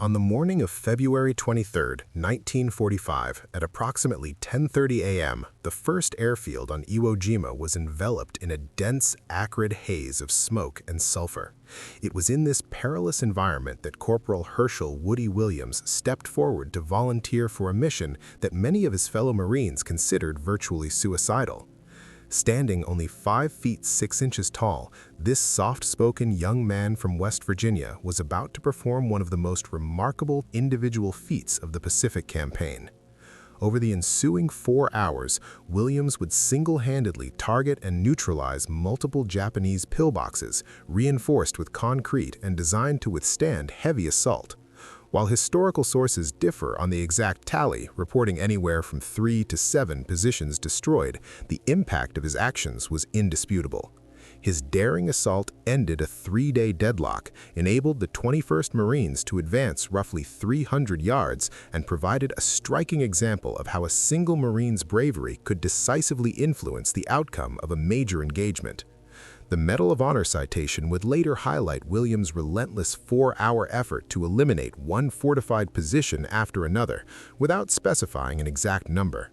On the morning of February 23, 1945, at approximately 10:30 a.m., the first airfield on Iwo Jima was enveloped in a dense, acrid haze of smoke and sulfur. It was in this perilous environment that Corporal Hershel Woody Williams stepped forward to volunteer for a mission that many of his fellow Marines considered virtually suicidal. Standing only 5 feet 6 inches tall, this soft-spoken young man from West Virginia was about to perform one of the most remarkable individual feats of the Pacific Campaign. Over the ensuing 4 hours, Williams would single-handedly target and neutralize multiple Japanese pillboxes, reinforced with concrete and designed to withstand heavy assault. While historical sources differ on the exact tally, reporting anywhere from 3 to 7 positions destroyed, the impact of his actions was indisputable. His daring assault ended a 3-day deadlock, enabled the 21st Marines to advance roughly 300 yards, and provided a striking example of how a single Marine's bravery could decisively influence the outcome of a major engagement. The Medal of Honor citation would later highlight Williams' relentless 4-hour effort to eliminate one fortified position after another, without specifying an exact number.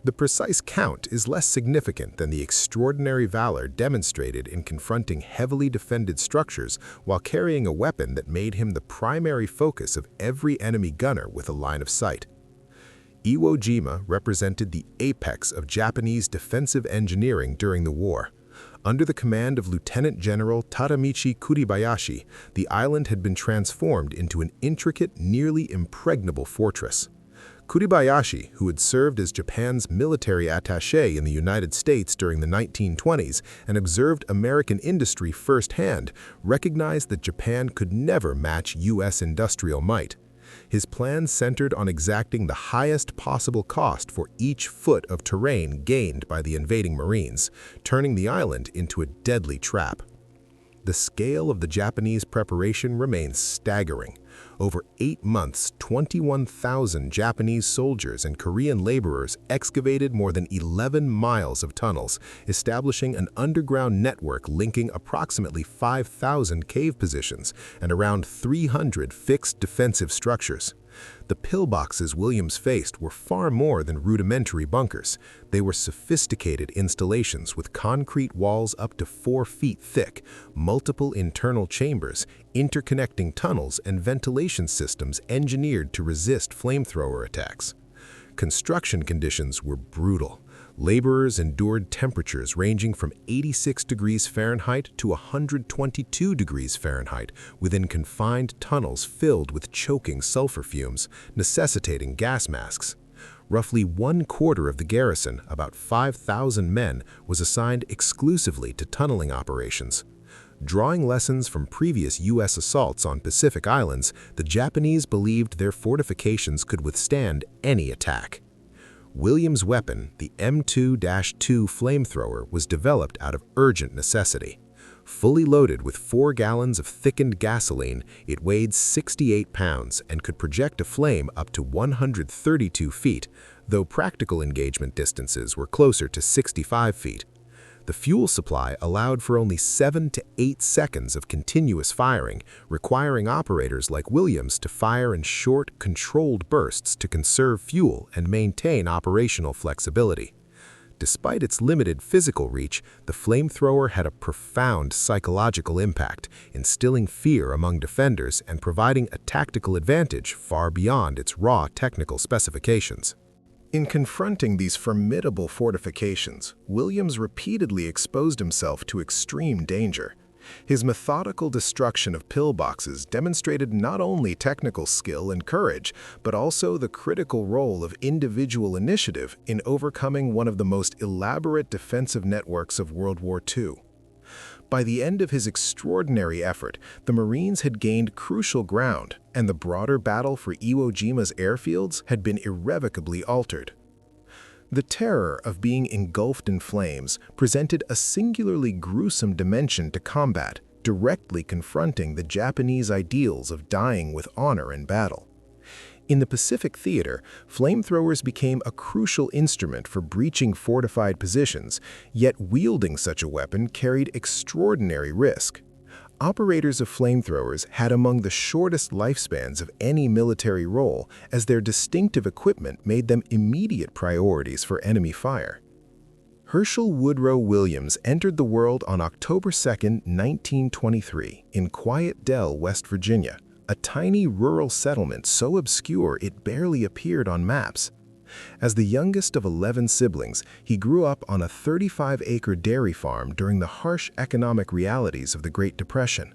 The precise count is less significant than the extraordinary valor demonstrated in confronting heavily defended structures while carrying a weapon that made him the primary focus of every enemy gunner with a line of sight. Iwo Jima represented the apex of Japanese defensive engineering during the war. Under the command of Lieutenant General Tadamichi Kuribayashi, the island had been transformed into an intricate, nearly impregnable fortress. Kuribayashi, who had served as Japan's military attaché in the United States during the 1920s and observed American industry firsthand, recognized that Japan could never match U.S. industrial might. His plan centered on exacting the highest possible cost for each foot of terrain gained by the invading Marines, turning the island into a deadly trap. The scale of the Japanese preparation remains staggering. Over 8 months, 21,000 Japanese soldiers and Korean laborers excavated more than 11 miles of tunnels, establishing an underground network linking approximately 5,000 cave positions and around 300 fixed defensive structures. The pillboxes Williams faced were far more than rudimentary bunkers. They were sophisticated installations with concrete walls up to 4 feet thick, multiple internal chambers, interconnecting tunnels, and ventilation systems engineered to resist flamethrower attacks. Construction conditions were brutal. Laborers endured temperatures ranging from 86 degrees Fahrenheit to 122 degrees Fahrenheit within confined tunnels filled with choking sulfur fumes, necessitating gas masks. Roughly 1/4 of the garrison, about 5,000 men, was assigned exclusively to tunneling operations. Drawing lessons from previous U.S. assaults on Pacific islands, the Japanese believed their fortifications could withstand any attack. Williams' weapon, the M2-2 flamethrower, was developed out of urgent necessity. Fully loaded with 4 gallons of thickened gasoline, it weighed 68 pounds and could project a flame up to 132 feet, though practical engagement distances were closer to 65 feet. The fuel supply allowed for only 7 to 8 seconds of continuous firing, requiring operators like Williams to fire in short, controlled bursts to conserve fuel and maintain operational flexibility. Despite its limited physical reach, the flamethrower had a profound psychological impact, instilling fear among defenders and providing a tactical advantage far beyond its raw technical specifications. In confronting these formidable fortifications, Williams repeatedly exposed himself to extreme danger. His methodical destruction of pillboxes demonstrated not only technical skill and courage, but also the critical role of individual initiative in overcoming one of the most elaborate defensive networks of World War II. By the end of his extraordinary effort, the Marines had gained crucial ground, and the broader battle for Iwo Jima's airfields had been irrevocably altered. The terror of being engulfed in flames presented a singularly gruesome dimension to combat, directly confronting the Japanese ideals of dying with honor in battle. In the Pacific theater, flamethrowers became a crucial instrument for breaching fortified positions, yet wielding such a weapon carried extraordinary risk. Operators of flamethrowers had among the shortest lifespans of any military role, as their distinctive equipment made them immediate priorities for enemy fire. Hershel Woodrow Williams entered the world on October 2, 1923, in Quiet Dell, West Virginia, a tiny rural settlement so obscure it barely appeared on maps. As the youngest of 11 siblings, he grew up on a 35-acre dairy farm during the harsh economic realities of the Great Depression.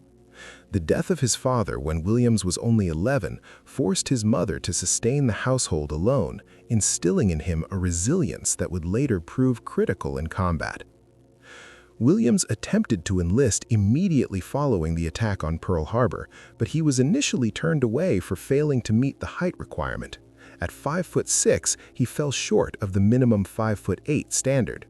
The death of his father when Williams was only 11 forced his mother to sustain the household alone, instilling in him a resilience that would later prove critical in combat. Williams attempted to enlist immediately following the attack on Pearl Harbor, but he was initially turned away for failing to meet the height requirement. At 5'6", he fell short of the minimum 5'8" standard.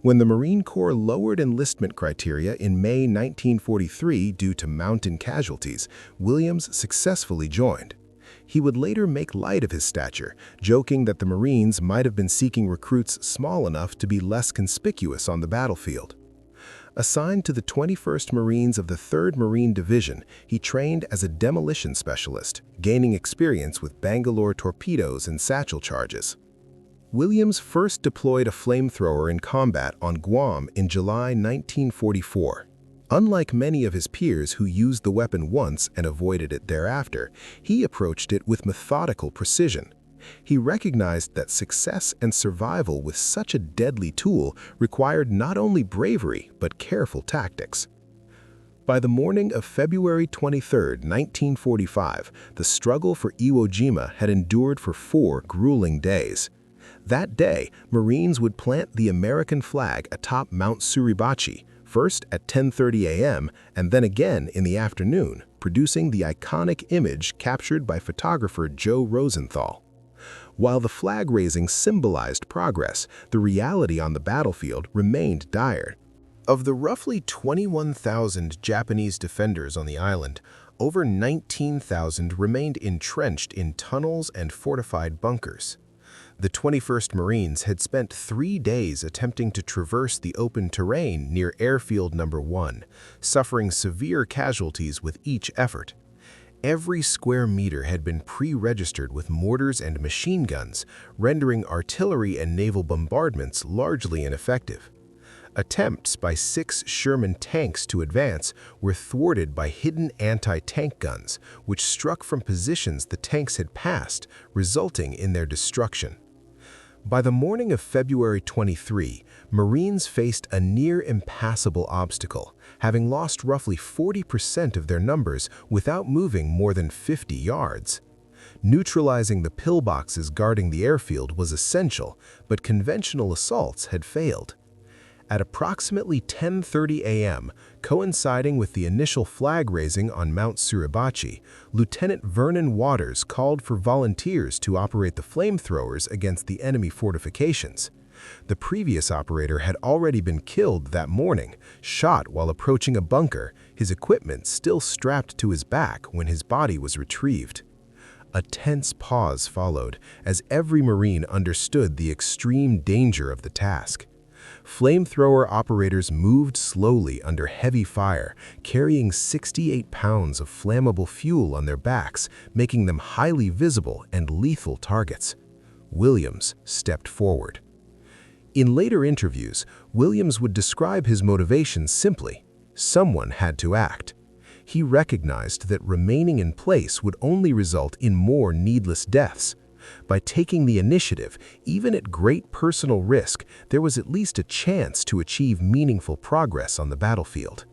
When the Marine Corps lowered enlistment criteria in May 1943 due to mountain casualties, Williams successfully joined. He would later make light of his stature, joking that the Marines might have been seeking recruits small enough to be less conspicuous on the battlefield. Assigned to the 21st Marines of the 3rd Marine Division, he trained as a demolition specialist, gaining experience with Bangalore torpedoes and satchel charges. Williams first deployed a flamethrower in combat on Guam in July 1944. Unlike many of his peers who used the weapon once and avoided it thereafter, he approached it with methodical precision. He recognized that success and survival with such a deadly tool required not only bravery but careful tactics. By the morning of February 23, 1945, the struggle for Iwo Jima had endured for 4 grueling days. That day, Marines would plant the American flag atop Mount Suribachi, first at 10:30 a.m. and then again in the afternoon, producing the iconic image captured by photographer Joe Rosenthal. While the flag raising symbolized progress, the reality on the battlefield remained dire. Of the roughly 21,000 Japanese defenders on the island, over 19,000 remained entrenched in tunnels and fortified bunkers. The 21st Marines had spent 3 days attempting to traverse the open terrain near Airfield No. 1, suffering severe casualties with each effort. Every square meter had been pre-registered with mortars and machine guns, rendering artillery and naval bombardments largely ineffective. Attempts by 6 Sherman tanks to advance were thwarted by hidden anti-tank guns, which struck from positions the tanks had passed, resulting in their destruction. By the morning of February 23, Marines faced a near-impassable obstacle, having lost roughly 40% of their numbers without moving more than 50 yards. Neutralizing the pillboxes guarding the airfield was essential, but conventional assaults had failed. At approximately 10:30 a.m., coinciding with the initial flag raising on Mount Suribachi, Lieutenant Vernon Waters called for volunteers to operate the flamethrowers against the enemy fortifications. The previous operator had already been killed that morning, shot while approaching a bunker, his equipment still strapped to his back when his body was retrieved. A tense pause followed, as every Marine understood the extreme danger of the task. Flamethrower operators moved slowly under heavy fire, carrying 68 pounds of flammable fuel on their backs, making them highly visible and lethal targets. Williams stepped forward. In later interviews, Williams would describe his motivation simply: someone had to act. He recognized that remaining in place would only result in more needless deaths. By taking the initiative, even at great personal risk, there was at least a chance to achieve meaningful progress on the battlefield.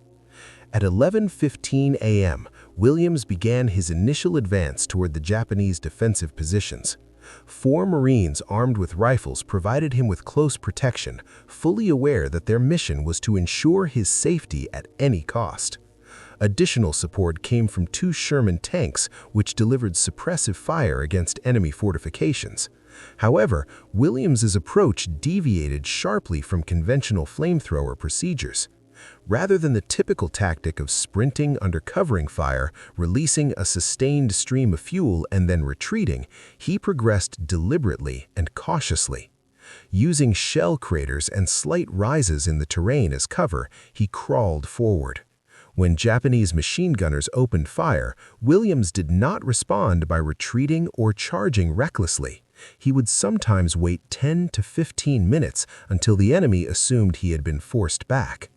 At 11:15 a.m., Williams began his initial advance toward the Japanese defensive positions. 4 Marines armed with rifles provided him with close protection, fully aware that their mission was to ensure his safety at any cost. Additional support came from 2 Sherman tanks, which delivered suppressive fire against enemy fortifications. However, Williams's approach deviated sharply from conventional flamethrower procedures. Rather than the typical tactic of sprinting under covering fire, releasing a sustained stream of fuel and then retreating, he progressed deliberately and cautiously. Using shell craters and slight rises in the terrain as cover, he crawled forward. When Japanese machine gunners opened fire, Williams did not respond by retreating or charging recklessly. He would sometimes wait 10 to 15 minutes until the enemy assumed he had been forced back.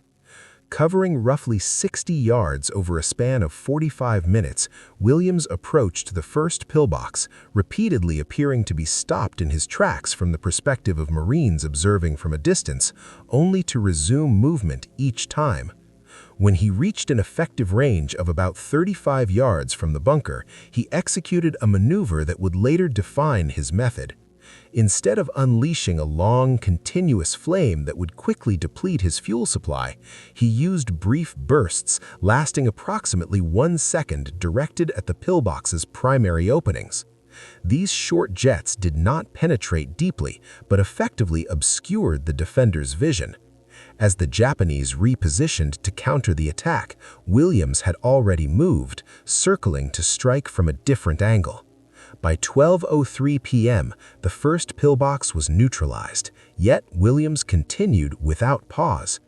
Covering roughly 60 yards over a span of 45 minutes, Williams approached the first pillbox, repeatedly appearing to be stopped in his tracks from the perspective of Marines observing from a distance, only to resume movement each time. When he reached an effective range of about 35 yards from the bunker, he executed a maneuver that would later define his method. Instead of unleashing a long, continuous flame that would quickly deplete his fuel supply, he used brief bursts lasting approximately 1 second directed at the pillbox's primary openings. These short jets did not penetrate deeply, but effectively obscured the defender's vision. As the Japanese repositioned to counter the attack, Williams had already moved, circling to strike from a different angle. By 12:03 p.m., the first pillbox was neutralized, yet Williams continued without pause.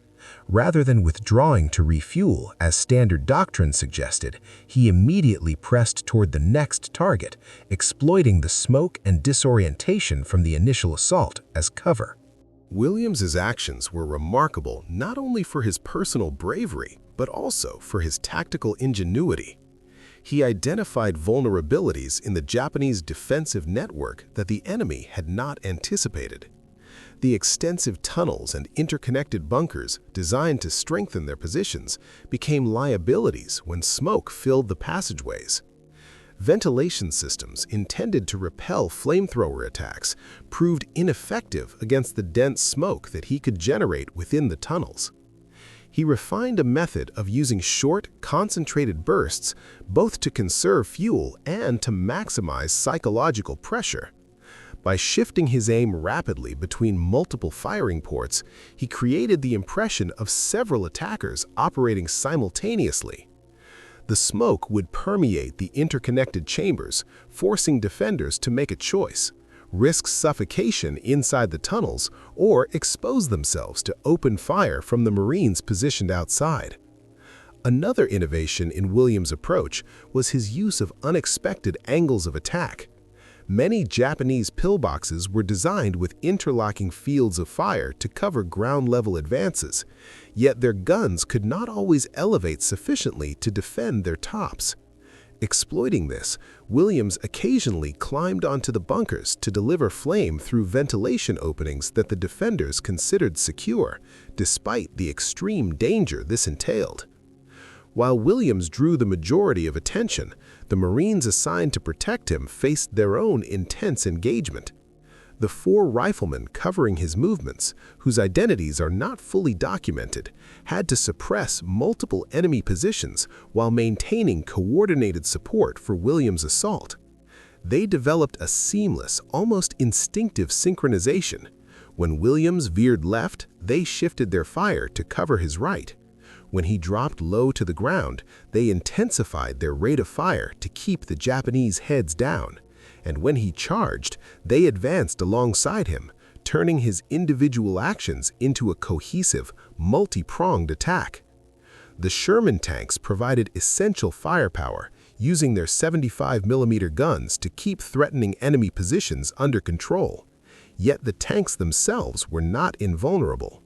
Rather than withdrawing to refuel, as standard doctrine suggested, he immediately pressed toward the next target, exploiting the smoke and disorientation from the initial assault as cover. Williams's actions were remarkable not only for his personal bravery, but also for his tactical ingenuity. He identified vulnerabilities in the Japanese defensive network that the enemy had not anticipated. The extensive tunnels and interconnected bunkers designed to strengthen their positions became liabilities when smoke filled the passageways. Ventilation systems intended to repel flamethrower attacks proved ineffective against the dense smoke that he could generate within the tunnels. He refined a method of using short, concentrated bursts both to conserve fuel and to maximize psychological pressure. By shifting his aim rapidly between multiple firing ports, he created the impression of several attackers operating simultaneously. The smoke would permeate the interconnected chambers, forcing defenders to make a choice: risk suffocation inside the tunnels or expose themselves to open fire from the Marines positioned outside. Another innovation in Williams' approach was his use of unexpected angles of attack. Many Japanese pillboxes were designed with interlocking fields of fire to cover ground-level advances, yet their guns could not always elevate sufficiently to defend their tops. Exploiting this, Williams occasionally climbed onto the bunkers to deliver flame through ventilation openings that the defenders considered secure, despite the extreme danger this entailed. While Williams drew the majority of attention, the Marines assigned to protect him faced their own intense engagement. The 4 riflemen covering his movements, whose identities are not fully documented, had to suppress multiple enemy positions while maintaining coordinated support for Williams' assault. They developed a seamless, almost instinctive synchronization. When Williams veered left, they shifted their fire to cover his right. When he dropped low to the ground, they intensified their rate of fire to keep the Japanese heads down. And when he charged, they advanced alongside him, turning his individual actions into a cohesive, multi-pronged attack. The Sherman tanks provided essential firepower, using their 75mm guns to keep threatening enemy positions under control. Yet the tanks themselves were not invulnerable.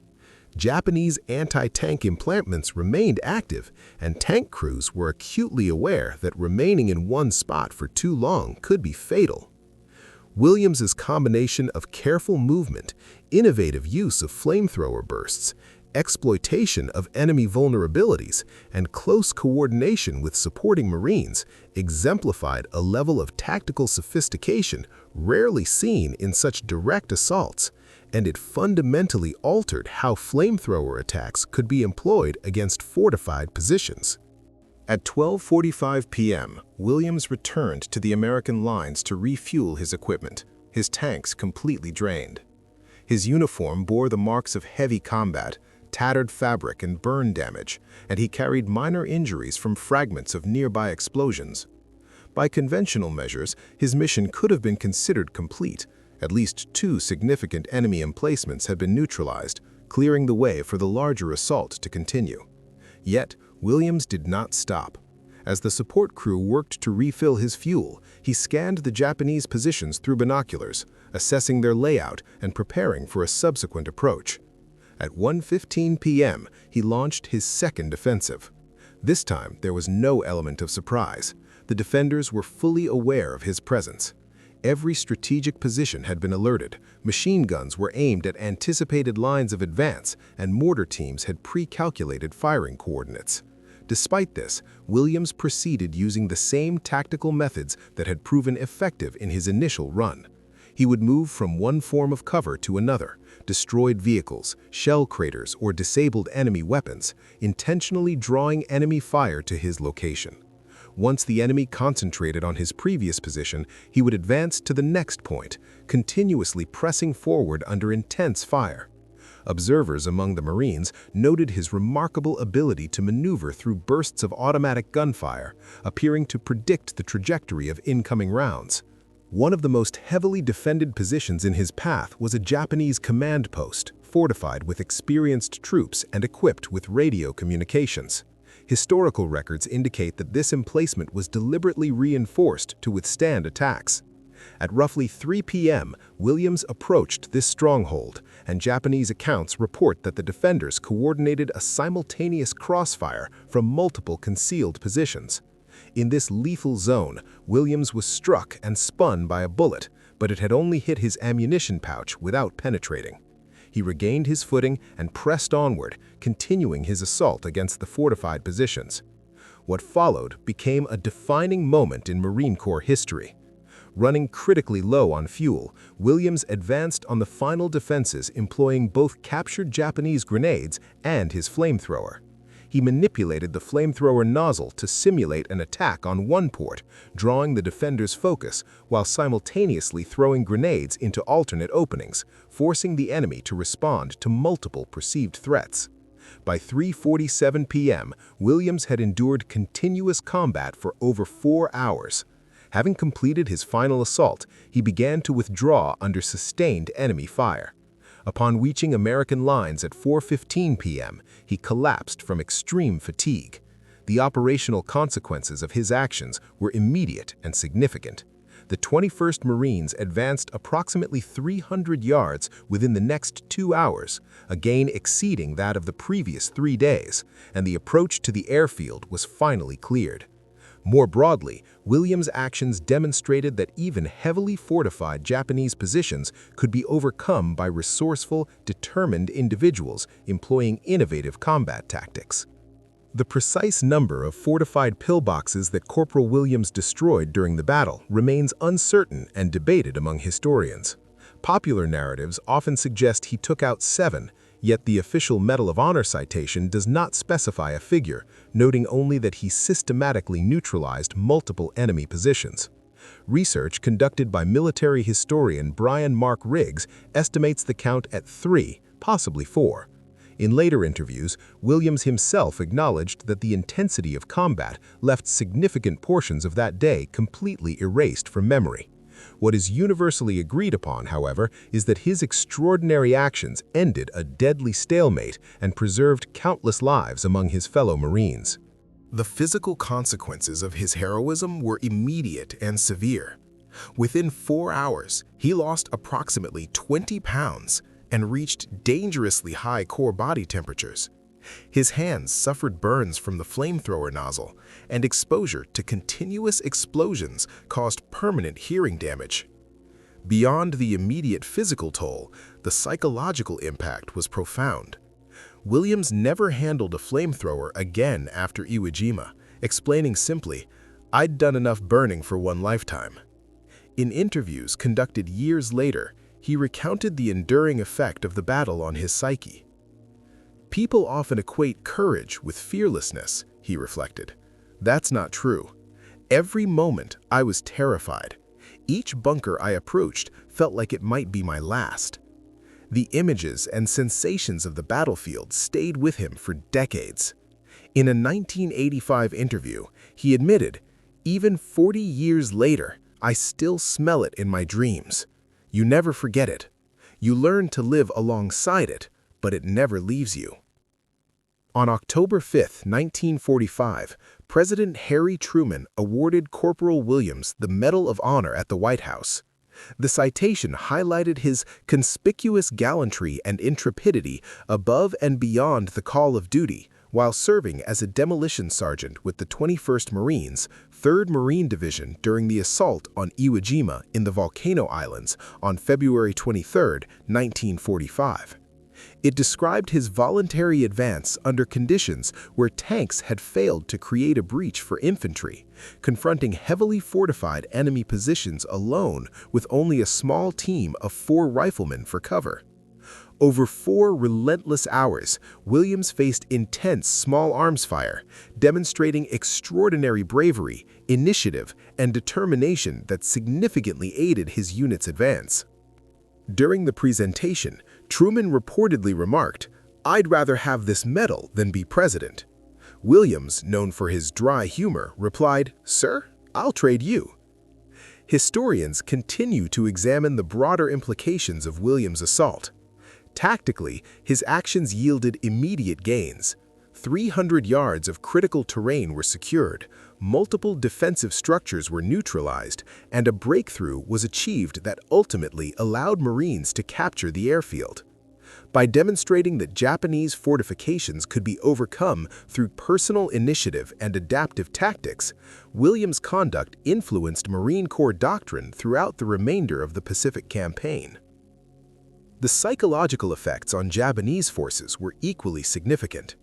Japanese anti-tank emplantments remained active, and tank crews were acutely aware that remaining in one spot for too long could be fatal. Williams's combination of careful movement, innovative use of flamethrower bursts, exploitation of enemy vulnerabilities, and close coordination with supporting Marines exemplified a level of tactical sophistication rarely seen in such direct assaults, and it fundamentally altered how flamethrower attacks could be employed against fortified positions. At 12:45 p.m., Williams returned to the American lines to refuel his equipment, his tanks completely drained. His uniform bore the marks of heavy combat, tattered fabric and burn damage, and he carried minor injuries from fragments of nearby explosions. By conventional measures, his mission could have been considered complete. At least 2 significant enemy emplacements had been neutralized, clearing the way for the larger assault to continue. Yet, Williams did not stop. As the support crew worked to refill his fuel, he scanned the Japanese positions through binoculars, assessing their layout and preparing for a subsequent approach. At 1:15 p.m., he launched his second offensive. This time, there was no element of surprise. The defenders were fully aware of his presence. Every strategic position had been alerted, machine guns were aimed at anticipated lines of advance, and mortar teams had pre-calculated firing coordinates. Despite this, Williams proceeded using the same tactical methods that had proven effective in his initial run. He would move from one form of cover to another, destroyed vehicles, shell craters, or disabled enemy weapons, intentionally drawing enemy fire to his location. Once the enemy concentrated on his previous position, he would advance to the next point, continuously pressing forward under intense fire. Observers among the Marines noted his remarkable ability to maneuver through bursts of automatic gunfire, appearing to predict the trajectory of incoming rounds. One of the most heavily defended positions in his path was a Japanese command post, fortified with experienced troops and equipped with radio communications. Historical records indicate that this emplacement was deliberately reinforced to withstand attacks. At roughly 3 p.m., Williams approached this stronghold, and Japanese accounts report that the defenders coordinated a simultaneous crossfire from multiple concealed positions. In this lethal zone, Williams was struck and spun by a bullet, but it had only hit his ammunition pouch without penetrating. He regained his footing and pressed onward, continuing his assault against the fortified positions. What followed became a defining moment in Marine Corps history. Running critically low on fuel, Williams advanced on the final defenses employing both captured Japanese grenades and his flamethrower. He manipulated the flamethrower nozzle to simulate an attack on one port, drawing the defender's focus while simultaneously throwing grenades into alternate openings, forcing the enemy to respond to multiple perceived threats. By 3:47 p.m., Williams had endured continuous combat for over 4 hours. Having completed his final assault, he began to withdraw under sustained enemy fire. Upon reaching American lines at 4:15 p.m., he collapsed from extreme fatigue. The operational consequences of his actions were immediate and significant. The 21st Marines advanced approximately 300 yards within the next 2 hours, a gain exceeding that of the previous 3 days, and the approach to the airfield was finally cleared. More broadly, Williams' actions demonstrated that even heavily fortified Japanese positions could be overcome by resourceful, determined individuals employing innovative combat tactics. The precise number of fortified pillboxes that Corporal Williams destroyed during the battle remains uncertain and debated among historians. Popular narratives often suggest he took out 7, yet the official Medal of Honor citation does not specify a figure, noting only that he systematically neutralized multiple enemy positions. Research conducted by military historian Brian Mark Riggs estimates the count at 3, possibly 4. In later interviews, Williams himself acknowledged that the intensity of combat left significant portions of that day completely erased from memory. What is universally agreed upon, however, is that his extraordinary actions ended a deadly stalemate and preserved countless lives among his fellow Marines. The physical consequences of his heroism were immediate and severe. Within 4 hours, he lost approximately 20 pounds and reached dangerously high core body temperatures. His hands suffered burns from the flamethrower nozzle, and exposure to continuous explosions caused permanent hearing damage. Beyond the immediate physical toll, the psychological impact was profound. Williams never handled a flamethrower again after Iwo Jima, explaining simply, "I'd done enough burning for one lifetime." In interviews conducted years later, he recounted the enduring effect of the battle on his psyche. "People often equate courage with fearlessness," he reflected. "That's not true. Every moment I was terrified. Each bunker I approached felt like it might be my last." The images and sensations of the battlefield stayed with him for decades. In a 1985 interview, he admitted, "Even 40 years later, I still smell it in my dreams." You never forget it. You learn to live alongside it, but it never leaves you. On October 5, 1945, President Harry Truman awarded Corporal Williams the Medal of Honor at the White House. The citation highlighted his conspicuous gallantry and intrepidity above and beyond the call of duty, while serving as a demolition sergeant with the 21st Marines, 3rd Marine Division during the assault on Iwo Jima in the Volcano Islands on February 23, 1945. It described his voluntary advance under conditions where tanks had failed to create a breach for infantry, confronting heavily fortified enemy positions alone with only a small team of 4 riflemen for cover. Over 4 relentless hours, Williams faced intense small arms fire, demonstrating extraordinary bravery, initiative, and determination that significantly aided his unit's advance. During the presentation, Truman reportedly remarked, "I'd rather have this medal than be president." Williams, known for his dry humor, replied, "Sir, I'll trade you." Historians continue to examine the broader implications of Williams' assault. Tactically, his actions yielded immediate gains. 300 yards of critical terrain were secured, multiple defensive structures were neutralized, and a breakthrough was achieved that ultimately allowed Marines to capture the airfield. By demonstrating that Japanese fortifications could be overcome through personal initiative and adaptive tactics, Williams' conduct influenced Marine Corps doctrine throughout the remainder of the Pacific Campaign. The psychological effects on Japanese forces were equally significant.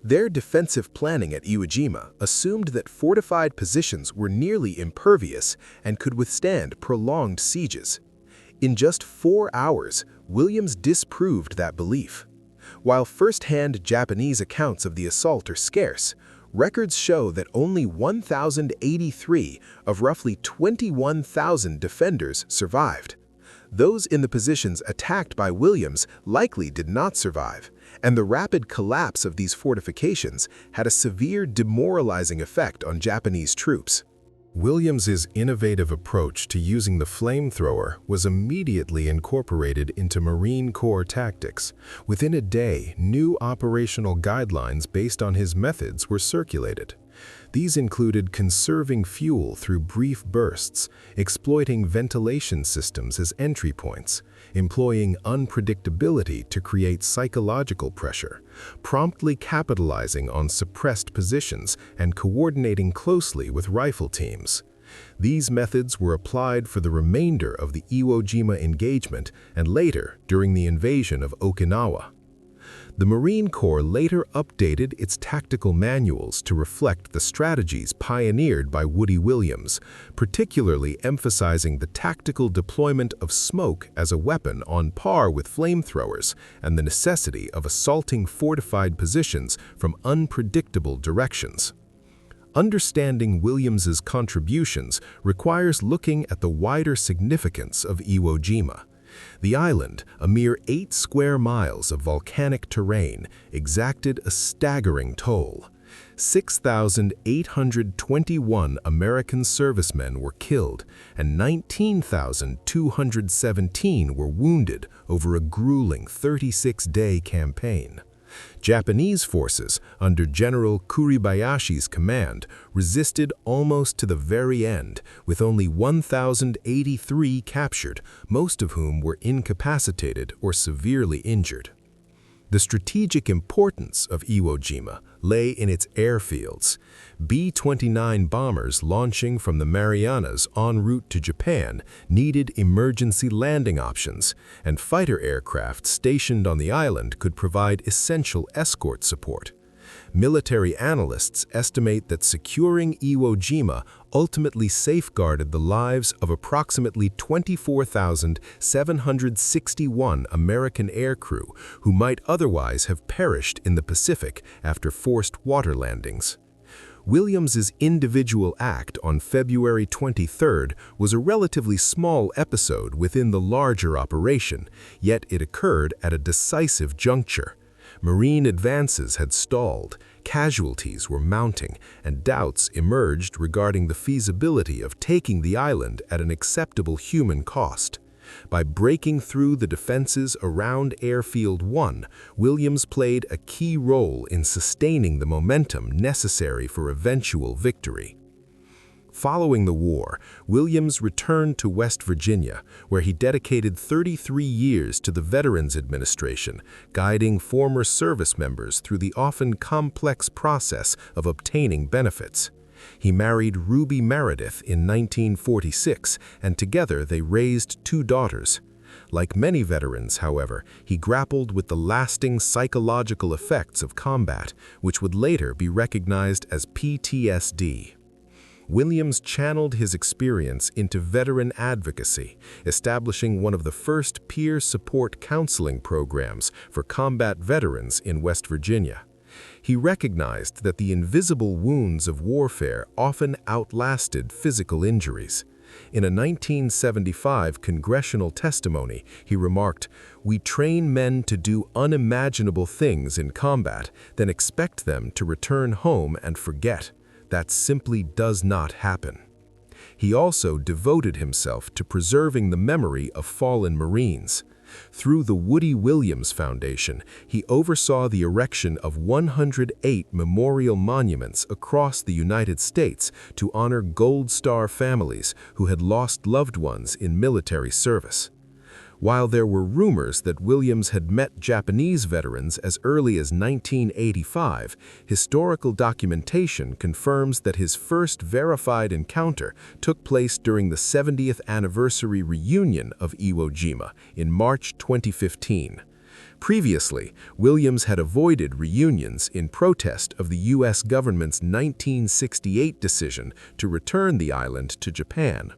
Their defensive planning at Iwo Jima assumed that fortified positions were nearly impervious and could withstand prolonged sieges. In just 4 hours, Williams disproved that belief. While first-hand Japanese accounts of the assault are scarce, records show that only 1,083 of roughly 21,000 defenders survived. Those in the positions attacked by Williams likely did not survive, and the rapid collapse of these fortifications had a severe demoralizing effect on Japanese troops. Williams's innovative approach to using the flamethrower was immediately incorporated into Marine Corps tactics. Within a day, new operational guidelines based on his methods were circulated. These included conserving fuel through brief bursts, exploiting ventilation systems as entry points, employing unpredictability to create psychological pressure, promptly capitalizing on suppressed positions, and coordinating closely with rifle teams. These methods were applied for the remainder of the Iwo Jima engagement and later during the invasion of Okinawa. The Marine Corps later updated its tactical manuals to reflect the strategies pioneered by Woody Williams, particularly emphasizing the tactical deployment of smoke as a weapon on par with flamethrowers and the necessity of assaulting fortified positions from unpredictable directions. Understanding Williams's contributions requires looking at the wider significance of Iwo Jima. The island, a mere 8 square miles of volcanic terrain, exacted a staggering toll. 6,821 American servicemen were killed and 19,217 were wounded over a grueling 36-day campaign. Japanese forces, under General Kuribayashi's command, resisted almost to the very end, with only 1,083 captured, most of whom were incapacitated or severely injured. The strategic importance of Iwo Jima lay in its airfields. B-29 bombers launching from the Marianas en route to Japan needed emergency landing options, and fighter aircraft stationed on the island could provide essential escort support. Military analysts estimate that securing Iwo Jima ultimately safeguarded the lives of approximately 24,761 American aircrew who might otherwise have perished in the Pacific after forced water landings. Williams's individual act on February 23rd was a relatively small episode within the larger operation, yet it occurred at a decisive juncture. Marine advances had stalled, casualties were mounting, and doubts emerged regarding the feasibility of taking the island at an acceptable human cost. By breaking through the defenses around Airfield 1, Williams played a key role in sustaining the momentum necessary for eventual victory. Following the war, Williams returned to West Virginia, where he dedicated 33 years to the Veterans Administration, guiding former service members through the often complex process of obtaining benefits. He married Ruby Meredith in 1946, and together they raised 2 daughters. Like many veterans, however, he grappled with the lasting psychological effects of combat, which would later be recognized as PTSD. Williams channeled his experience into veteran advocacy, establishing one of the first peer support counseling programs for combat veterans in West Virginia. He recognized that the invisible wounds of warfare often outlasted physical injuries. In a 1975 congressional testimony, he remarked, "We train men to do unimaginable things in combat, then expect them to return home and forget. That simply does not happen." He also devoted himself to preserving the memory of fallen Marines. Through the Woody Williams Foundation, he oversaw the erection of 108 memorial monuments across the United States to honor Gold Star families who had lost loved ones in military service. While there were rumors that Williams had met Japanese veterans as early as 1985, historical documentation confirms that his first verified encounter took place during the 70th anniversary reunion of Iwo Jima in March 2015. Previously, Williams had avoided reunions in protest of the U.S. government's 1968 decision to return the island to Japan.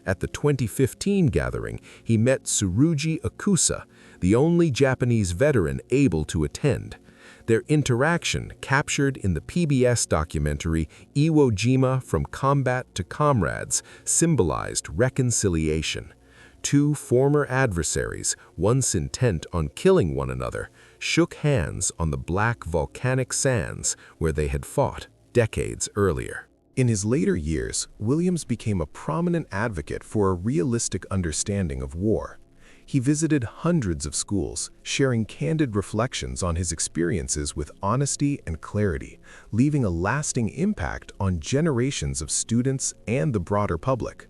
At the 2015 gathering, he met Tsurugi Akusa, the only Japanese veteran able to attend. Their interaction, captured in the PBS documentary Iwo Jima: From Combat to Comrades, symbolized reconciliation. 2 former adversaries, once intent on killing one another, shook hands on the black volcanic sands where they had fought decades earlier. In his later years, Williams became a prominent advocate for a realistic understanding of war. He visited hundreds of schools, sharing candid reflections on his experiences with honesty and clarity, leaving a lasting impact on generations of students and the broader public.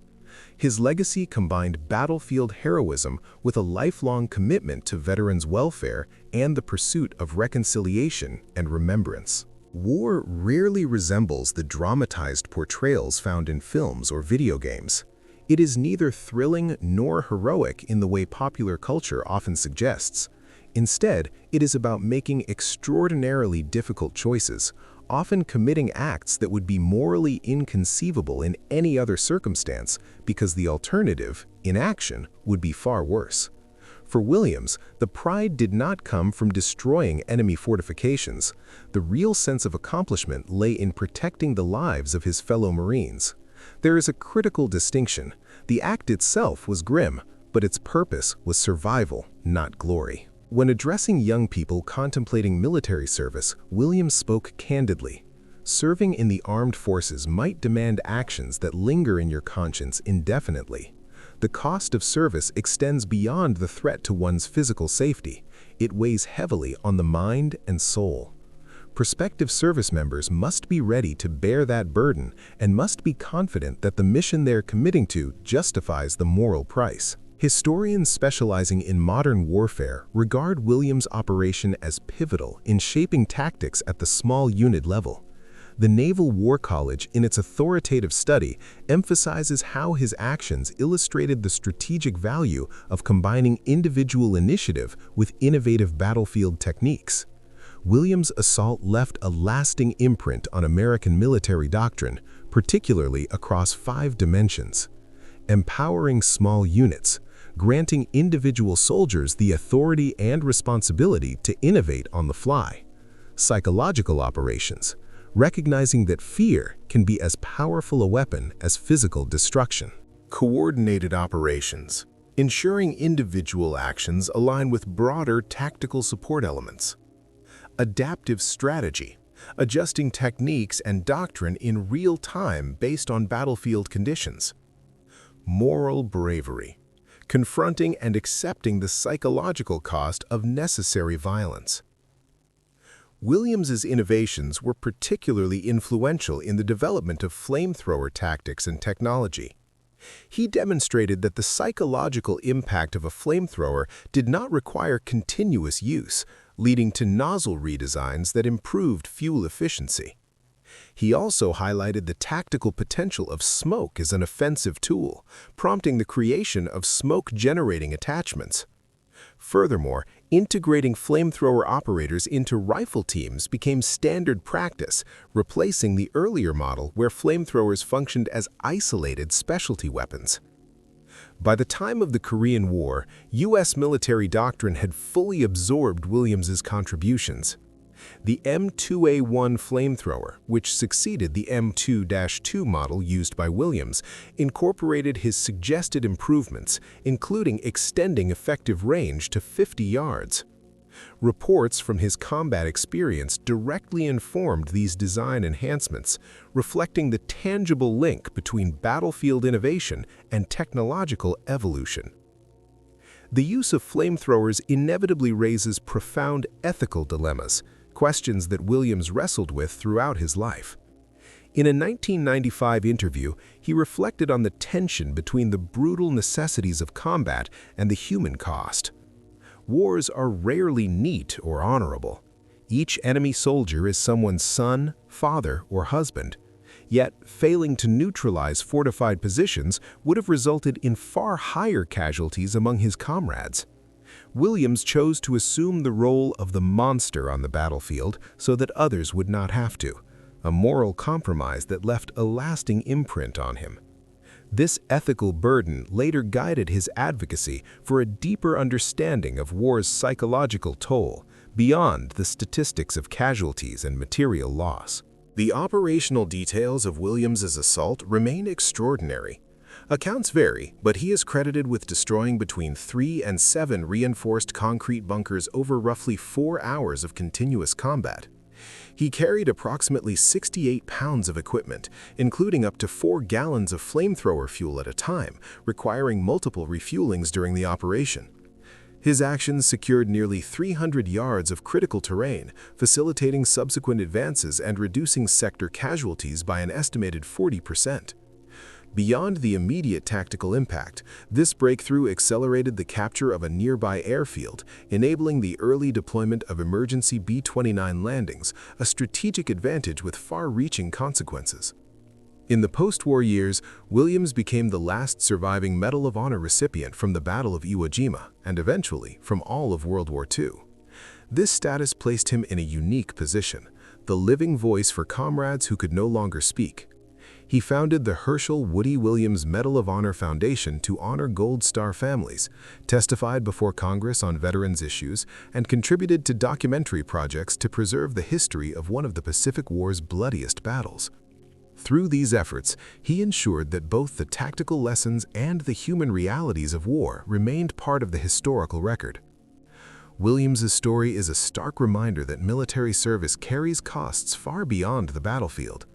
His legacy combined battlefield heroism with a lifelong commitment to veterans' welfare and the pursuit of reconciliation and remembrance. War rarely resembles the dramatized portrayals found in films or video games. It is neither thrilling nor heroic in the way popular culture often suggests. Instead, it is about making extraordinarily difficult choices, often committing acts that would be morally inconceivable in any other circumstance because the alternative, inaction, would be far worse. For Williams, the pride did not come from destroying enemy fortifications. The real sense of accomplishment lay in protecting the lives of his fellow Marines. There is a critical distinction. The act itself was grim, but its purpose was survival, not glory. When addressing young people contemplating military service, Williams spoke candidly. Serving in the armed forces might demand actions that linger in your conscience indefinitely. The cost of service extends beyond the threat to one's physical safety. It weighs heavily on the mind and soul. Prospective service members must be ready to bear that burden and must be confident that the mission they're committing to justifies the moral price. Historians specializing in modern warfare regard Williams' operation as pivotal in shaping tactics at the small unit level. The Naval War College, in its authoritative study, emphasizes how his actions illustrated the strategic value of combining individual initiative with innovative battlefield techniques. Williams' assault left a lasting imprint on American military doctrine, particularly across 5 dimensions: empowering small units, granting individual soldiers the authority and responsibility to innovate on the fly; psychological operations, recognizing that fear can be as powerful a weapon as physical destruction; Coordinated operations, ensuring individual actions align with broader tactical support elements; adaptive strategy, adjusting techniques and doctrine in real time based on battlefield conditions; moral bravery, confronting and accepting the psychological cost of necessary violence. Williams's innovations were particularly influential in the development of flamethrower tactics and technology. He demonstrated that the psychological impact of a flamethrower did not require continuous use, leading to nozzle redesigns that improved fuel efficiency. He also highlighted the tactical potential of smoke as an offensive tool, prompting the creation of smoke-generating attachments. Furthermore, integrating flamethrower operators into rifle teams became standard practice, replacing the earlier model where flamethrowers functioned as isolated specialty weapons. By the time of the Korean War, U.S. military doctrine had fully absorbed Williams's contributions. The M2A1 flamethrower, which succeeded the M2-2 model used by Williams, incorporated his suggested improvements, including extending effective range to 50 yards. Reports from his combat experience directly informed these design enhancements, reflecting the tangible link between battlefield innovation and technological evolution. The use of flamethrowers inevitably raises profound ethical dilemmas, questions that Williams wrestled with throughout his life. In a 1995 interview, he reflected on the tension between the brutal necessities of combat and the human cost. Wars are rarely neat or honorable. Each enemy soldier is someone's son, father, or husband. Yet, failing to neutralize fortified positions would have resulted in far higher casualties among his comrades. Williams chose to assume the role of the monster on the battlefield so that others would not have to, a moral compromise that left a lasting imprint on him. This ethical burden later guided his advocacy for a deeper understanding of war's psychological toll, beyond the statistics of casualties and material loss. The operational details of Williams's assault remain extraordinary. Accounts vary, but he is credited with destroying between 3 and 7 reinforced concrete bunkers over roughly 4 hours of continuous combat. He carried approximately 68 pounds of equipment, including up to 4 gallons of flamethrower fuel at a time, requiring multiple refuelings during the operation. His actions secured nearly 300 yards of critical terrain, facilitating subsequent advances and reducing sector casualties by an estimated 40%. Beyond the immediate tactical impact, this breakthrough accelerated the capture of a nearby airfield, enabling the early deployment of emergency B-29 landings, a strategic advantage with far-reaching consequences. In the post-war years, Williams became the last surviving Medal of Honor recipient from the Battle of Iwo Jima, and eventually from all of World War II. This status placed him in a unique position, the living voice for comrades who could no longer speak. He founded the Hershel Woody Williams Medal of Honor Foundation to honor Gold Star families, testified before Congress on veterans issues, and contributed to documentary projects to preserve the history of one of the Pacific War's bloodiest battles. Through these efforts, he ensured that both the tactical lessons and the human realities of war remained part of the historical record. Williams's story is a stark reminder that military service carries costs far beyond the battlefield.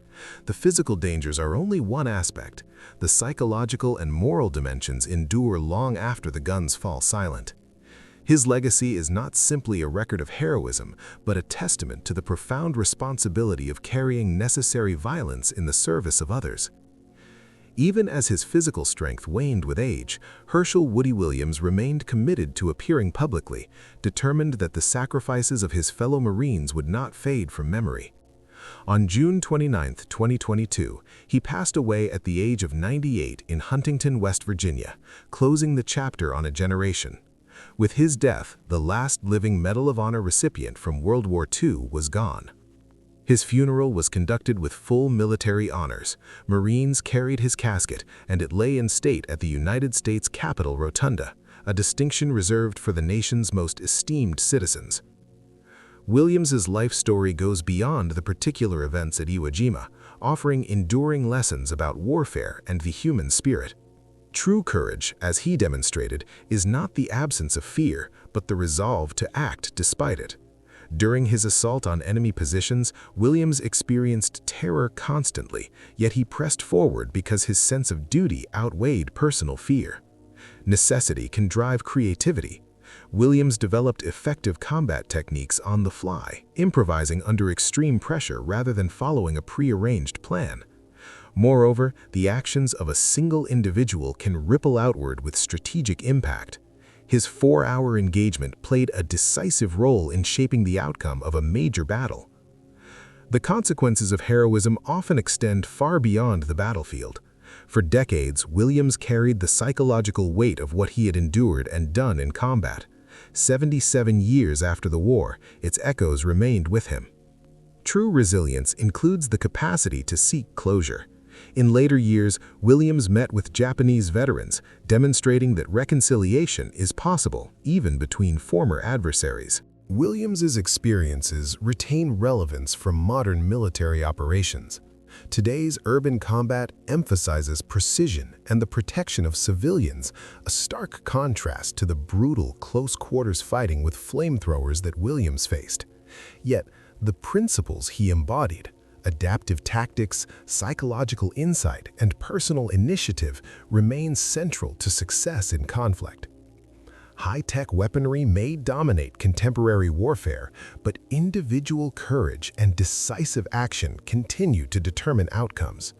The physical dangers are only one aspect. The psychological and moral dimensions endure long after the guns fall silent. His legacy is not simply a record of heroism, but a testament to the profound responsibility of carrying necessary violence in the service of others. Even as his physical strength waned with age, Hershel Woody Williams remained committed to appearing publicly, determined that the sacrifices of his fellow Marines would not fade from memory. On June 29, 2022, he passed away at the age of 98 in Huntington, West Virginia, closing the chapter on a generation. With his death, the last living Medal of Honor recipient from World War II was gone. His funeral was conducted with full military honors. Marines carried his casket, and it lay in state at the United States Capitol Rotunda, a distinction reserved for the nation's most esteemed citizens. Williams's life story goes beyond the particular events at Iwo Jima, offering enduring lessons about warfare and the human spirit. True courage, as he demonstrated, is not the absence of fear, but the resolve to act despite it. During his assault on enemy positions, Williams experienced terror constantly, yet he pressed forward because his sense of duty outweighed personal fear. necessity can drive creativity. Williams developed effective combat techniques on the fly, improvising under extreme pressure rather than following a prearranged plan. Moreover, the actions of a single individual can ripple outward with strategic impact. His 4-hour engagement played a decisive role in shaping the outcome of a major battle. The consequences of heroism often extend far beyond the battlefield. For decades, Williams carried the psychological weight of what he had endured and done in combat. 77 years after the war, its echoes remained with him. True resilience includes the capacity to seek closure. In later years, Williams met with Japanese veterans, demonstrating that reconciliation is possible even between former adversaries. Williams's experiences retain relevance from modern military operations. Today's urban combat emphasizes precision and the protection of civilians, a stark contrast to the brutal close-quarters fighting with flamethrowers that Williams faced. Yet, the principles he embodied, adaptive tactics, psychological insight, and personal initiative, remain central to success in conflict. High-tech weaponry may dominate contemporary warfare, but individual courage and decisive action continue to determine outcomes.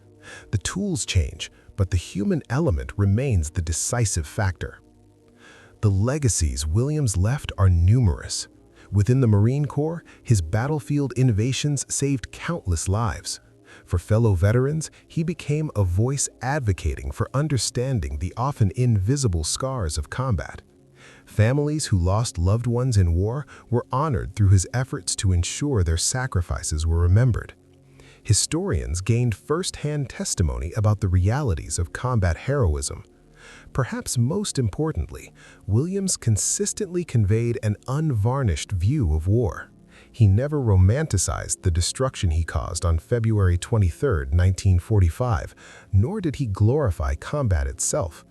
The tools change, but the human element remains the decisive factor. The legacies Williams left are numerous. Within the Marine Corps, his battlefield innovations saved countless lives. For fellow veterans, he became a voice advocating for understanding the often invisible scars of combat. Families who lost loved ones in war were honored through his efforts to ensure their sacrifices were remembered. Historians gained first-hand testimony about the realities of combat heroism. Perhaps most importantly, Williams consistently conveyed an unvarnished view of war. He never romanticized the destruction he caused on February 23, 1945, nor did he glorify combat itself.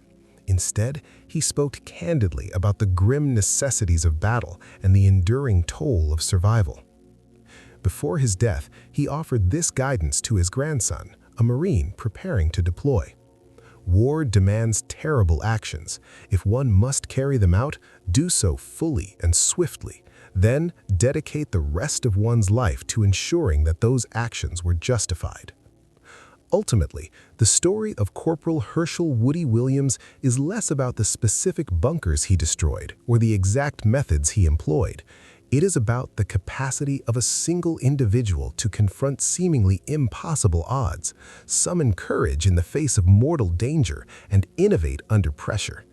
Instead, he spoke candidly about the grim necessities of battle and the enduring toll of survival. Before his death, he offered this guidance to his grandson, a Marine preparing to deploy. War demands terrible actions. If one must carry them out, do so fully and swiftly. Then, dedicate the rest of one's life to ensuring that those actions were justified. Ultimately, the story of Corporal Hershel Woody Williams is less about the specific bunkers he destroyed or the exact methods he employed. It is about the capacity of a single individual to confront seemingly impossible odds, summon courage in the face of mortal danger, and innovate under pressure.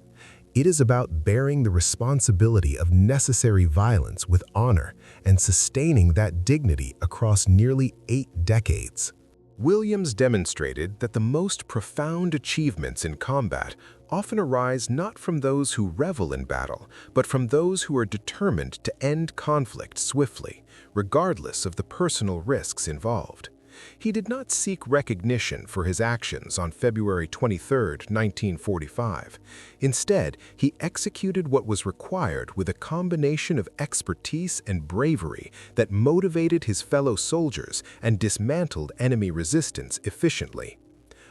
It is about bearing the responsibility of necessary violence with honor and sustaining that dignity across nearly 8 decades. Williams demonstrated that the most profound achievements in combat often arise not from those who revel in battle, but from those who are determined to end conflict swiftly, regardless of the personal risks involved. He did not seek recognition for his actions on February 23, 1945. Instead, he executed what was required with a combination of expertise and bravery that motivated his fellow soldiers and dismantled enemy resistance efficiently.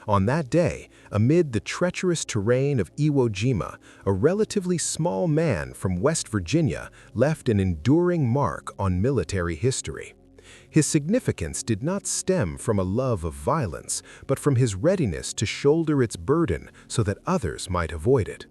On that day, amid the treacherous terrain of Iwo Jima, a relatively small man from West Virginia left an enduring mark on military history. His significance did not stem from a love of violence, but from his readiness to shoulder its burden so that others might avoid it.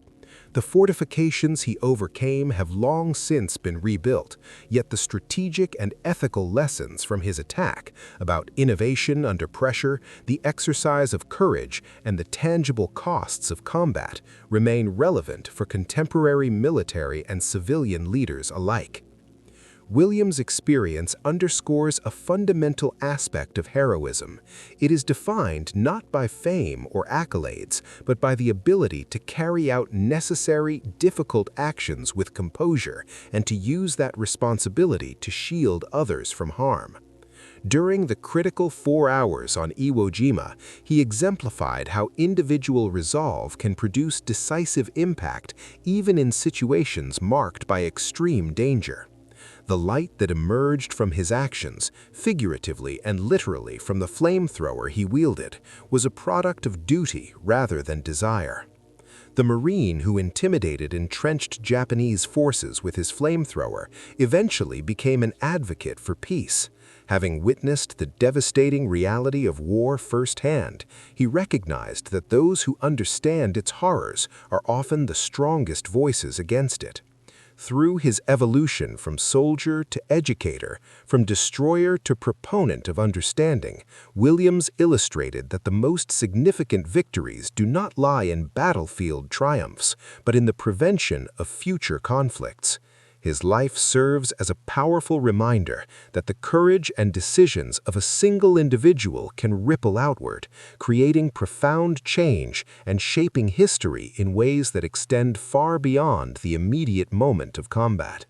The fortifications he overcame have long since been rebuilt, yet the strategic and ethical lessons from his attack about innovation under pressure, the exercise of courage, and the tangible costs of combat remain relevant for contemporary military and civilian leaders alike. Williams' experience underscores a fundamental aspect of heroism. It is defined not by fame or accolades, but by the ability to carry out necessary, difficult actions with composure and to use that responsibility to shield others from harm. During the critical 4 hours on Iwo Jima, he exemplified how individual resolve can produce decisive impact even in situations marked by extreme danger. The light that emerged from his actions, figuratively and literally from the flamethrower he wielded, was a product of duty rather than desire. The Marine who intimidated entrenched Japanese forces with his flamethrower eventually became an advocate for peace. Having witnessed the devastating reality of war firsthand, he recognized that those who understand its horrors are often the strongest voices against it. Through his evolution from soldier to educator, from destroyer to proponent of understanding, Williams illustrated that the most significant victories do not lie in battlefield triumphs, but in the prevention of future conflicts. His life serves as a powerful reminder that the courage and decisions of a single individual can ripple outward, creating profound change and shaping history in ways that extend far beyond the immediate moment of combat.